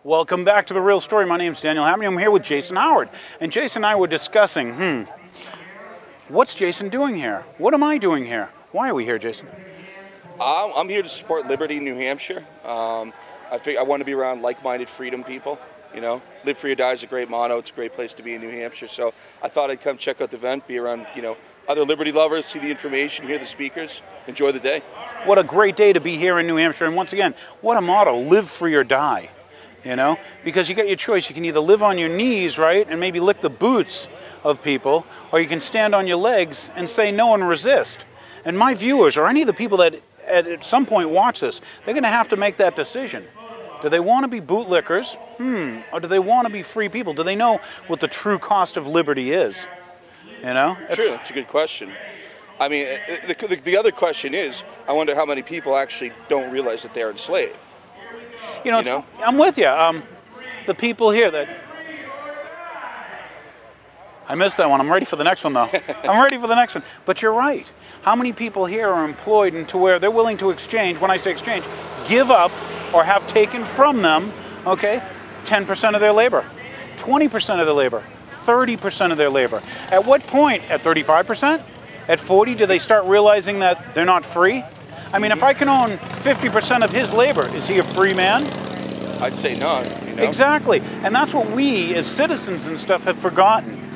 Welcome back to The Real Story. My name's Daniel Hammond. I'm here with Jason Howard. And Jason and I were discussing, what's Jason doing here? What am I doing here? Why are we here, Jason? I'm here to support liberty in New Hampshire. I want to be around like-minded freedom people. You know, live free or die is a great motto. It's a great place to be in New Hampshire. So I thought I'd come check out the event, be around, other liberty lovers, see the information, hear the speakers, enjoy the day. What a great day to be here in New Hampshire. And once again, what a motto, live free or die. Because you get your choice. You can either live on your knees, right, and maybe lick the boots of people, or you can stand on your legs and say no and resist. And my viewers, or any of the people that at some point watch this, they're going to have to make that decision. Do they want to be bootlickers, or do they want to be free people? Do they know what the true cost of liberty is? True, it's a good question. I mean, the other question is, I wonder how many people actually don't realize that they're enslaved. I'm with you. The people here that... I missed that one. I'm ready for the next one, though. I'm ready for the next one. But you're right. How many people here are employed into where they're willing to exchange, when I say exchange, give up or have taken from them, 10% of their labor, 20% of their labor, 30% of their labor. At what point? At 35%? At 40, do they start realizing that they're not free? I mean, if I can own 50% of his labor, is he a free man? I'd say not. Exactly. And that's what we, as citizens and stuff, have forgotten.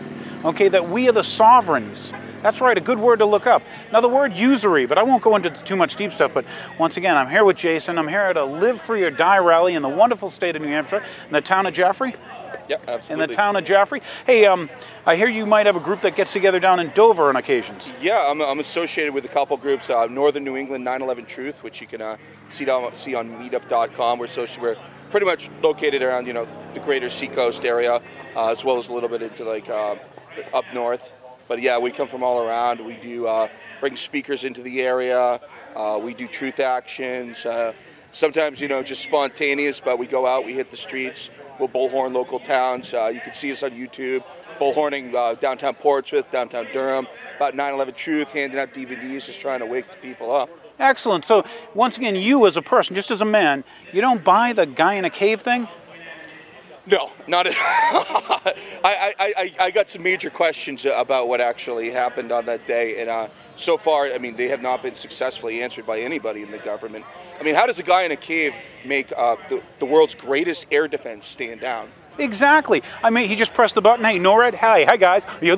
That we are the sovereigns. That's right, a good word to look up. Now, the word usury, but I won't go into too much deep stuff, but once again, I'm here with Jason. I'm here at a Live Free or Die rally in the wonderful state of New Hampshire, in the town of Jaffrey. Yeah, absolutely. In the town of Jaffrey. Hey, I hear you might have a group that gets together down in Dover on occasions. Yeah, I'm associated with a couple groups, Northern New England 9/11 Truth, which you can see on meetup.com. We're pretty much located around, the greater Seacoast area, as well as a little bit into up north. But yeah, we come from all around. We do bring speakers into the area. We do truth actions. Sometimes, just spontaneous, but we go out, we hit the streets. We'll bullhorn local towns. You can see us on YouTube, bullhorning downtown Portsmouth, downtown Durham, about 9/11 Truth, handing out DVDs, just trying to wake the people up. Excellent. So once again, you as a person, just as a man, you don't buy the guy in a cave thing? No, not at all. I got some major questions about what actually happened on that day, and so far, I mean, they have not been successfully answered by anybody in the government. I mean, how does a guy in a cave make the world's greatest air defense stand down? Exactly. I mean, he just pressed the button. Hey, NORAD, hi guys, and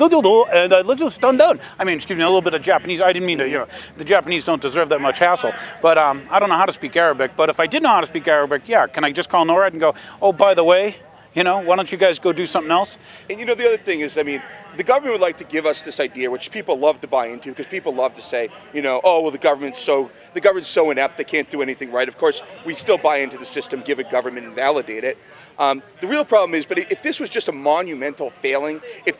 let's just stand down. I mean, excuse me, a little bit of Japanese. I didn't mean to, the Japanese don't deserve that much hassle. But I don't know how to speak Arabic. But if I did know how to speak Arabic, yeah, can I just call NORAD and go, oh, by the way, why don't you guys go do something else? And the other thing is, I mean, the government would like to give us this idea, which people love to buy into, because people love to say, oh, well, the government's so inept, they can't do anything right. Of course, we still buy into the system, give it government, and validate it. The real problem is, but if this was just a monumental failing, if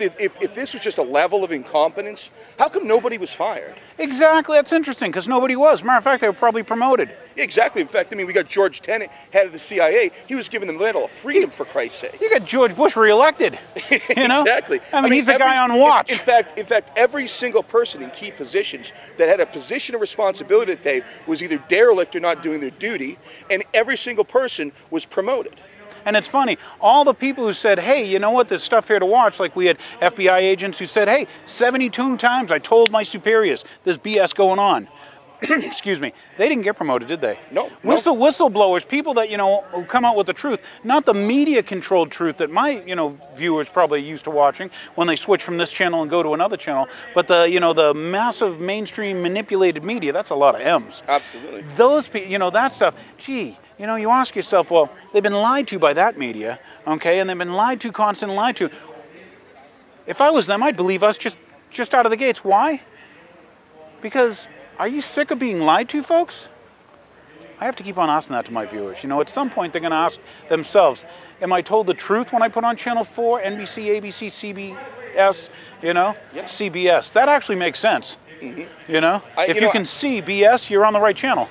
this was just a level of incompetence, how come nobody was fired? Exactly, that's interesting, because nobody was. Matter of fact, they were probably promoted. Yeah, exactly. In fact, I mean, we got George Tenet, head of the CIA. He was given the medal of freedom, for Christ's sake. You got George Bush reelected. Exactly. I mean, he's a guy on watch. In fact, every single person in key positions that had a position of responsibility that day was either derelict or not doing their duty, and every single person was promoted. And it's funny, all the people who said, hey, you know what, there's stuff here to watch, like we had FBI agents who said, hey, 72 times I told my superiors there's BS going on. Excuse me. They didn't get promoted, did they? No. Whistleblowers, people that, who come out with the truth, not the media-controlled truth that my, viewers probably used to watching when they switch from this channel and go to another channel, but the, the massive mainstream manipulated media, that's a lot of M's. Absolutely. Those people, that stuff, gee, you ask yourself, well, they've been lied to by that media, and they've been lied to, constantly lied to. If I was them, I'd believe us just out of the gates. Why? Because... are you sick of being lied to, folks? I have to keep on asking that to my viewers. At some point they're going to ask themselves, am I told the truth when I put on Channel 4, NBC, ABC, CBS, CBS? That actually makes sense. If you can see BS, you're on the right channel.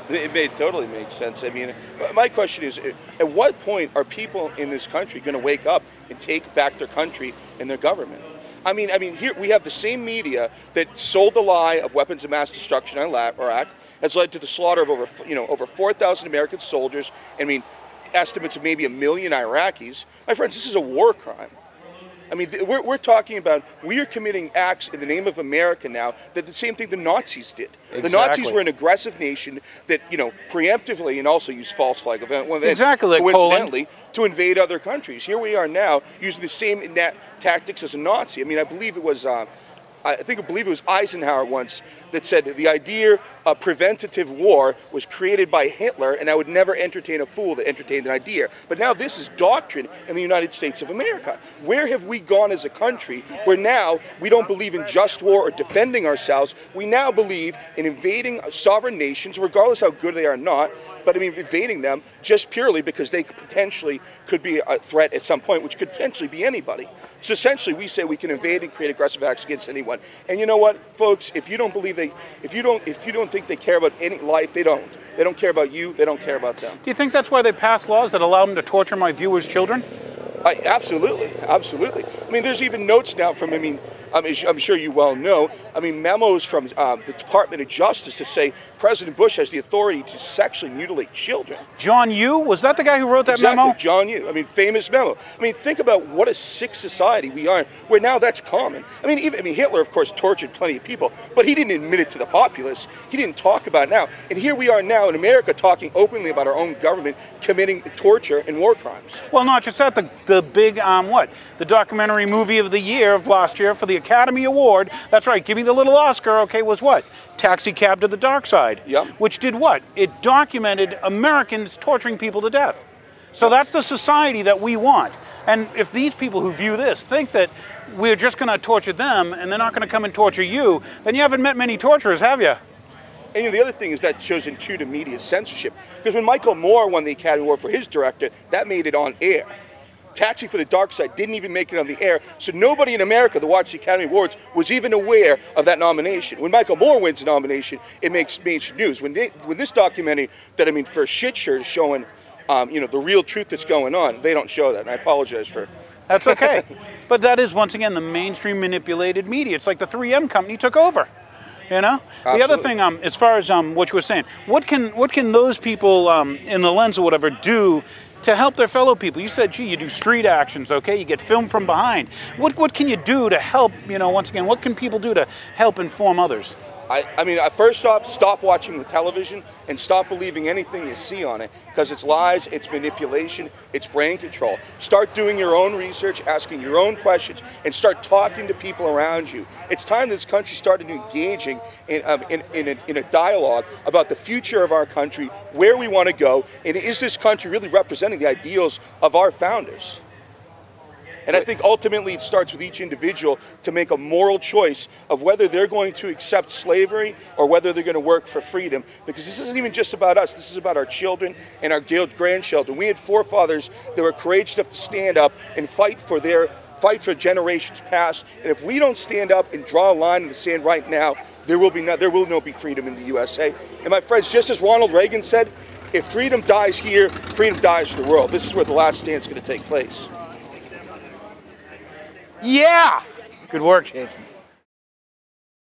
It totally makes sense. I mean, my question is, at what point are people in this country going to wake up and take back their country and their government? I mean, here we have the same media that sold the lie of weapons of mass destruction in Iraq, has led to the slaughter of over 4,000 American soldiers. I mean, estimates of maybe 1 million Iraqis. My friends, this is a war crime. I mean, we're talking about, we are committing acts in the name of America now that the same thing the Nazis did. Exactly. The Nazis were an aggressive nation that, you know, preemptively and also used false flag events, exactly, like coincidentally, to invade other countries. Here we are now using the same tactics as a Nazi. I mean, I believe it was Eisenhower once that said that the idea of preventative war was created by Hitler, and I would never entertain a fool that entertained an idea. But now this is doctrine in the United States of America. Where have we gone as a country where now we don't believe in just war or defending ourselves? We now believe in invading sovereign nations, regardless how good they are or not, but I mean invading them just purely because they potentially could be a threat at some point, which could potentially be anybody. So essentially we say we can invade and create aggressive acts against anyone. And you know what, folks, if you don't believe if you don't think they care about any life, they don't. They don't care about you, they don't care about them. Do you think that's why they passed laws that allow them to torture my viewers' children? Absolutely, absolutely. I mean, there's even notes now from, I'm sure you well know, memos from the Department of Justice that say President Bush has the authority to sexually mutilate children. John Yoo? Was that the guy who wrote that exactly, memo? John Yoo. Famous memo. Think about what a sick society we are, where now that's common. Hitler, of course, tortured plenty of people, but he didn't admit it to the populace. He didn't talk about it now. And here we are now in America talking openly about our own government committing torture and war crimes. Well, not just that, the big, the documentary movie of the year of last year for the Academy Award, that's right, give me the little Oscar, okay, was what? Taxi Cab to the Dark Side. Yep. Which did what? It documented Americans torturing people to death. So that's the society that we want. And if these people who view this think that we're just going to torture them and they're not going to come and torture you, then you haven't met many torturers, have you? And the other thing is that shows intuitive media censorship. Because when Michael Moore won the Academy Award for his director, that made it on air. Taxi for the Dark Side didn't even make it on the air, so nobody in America that watched the Academy Awards was even aware of that nomination. When Michael Moore wins a nomination, it makes mainstream news. When this documentary that for a shit shirt is showing, the real truth that's going on, they don't show that, and I apologize for. That's okay, but that is once again the mainstream manipulated media. It's like the 3M company took over. You know. Absolutely. The other thing, as far as what you were saying, what can those people in the lens or whatever do to help their fellow people? You said, gee, you do street actions, okay? You get filmed from behind. What can you do to help, once again, what can people do to help inform others? First off, stop watching the television and stop believing anything you see on it, because it's lies, it's manipulation, it's brain control. Start doing your own research, asking your own questions, and start talking to people around you. It's time this country started engaging in a dialogue about the future of our country, where we want to go, and is this country really representing the ideals of our founders? And I think ultimately it starts with each individual to make a moral choice of whether they're going to accept slavery or whether they're going to work for freedom. Because this isn't even just about us. This is about our children and our grandchildren. We had forefathers that were courageous enough to stand up and fight for generations past. And if we don't stand up and draw a line in the sand right now, there will not be freedom in the USA. And my friends, just as Ronald Reagan said, if freedom dies here, freedom dies for the world. This is where the last stand is going to take place. Yeah! Good work, Jason.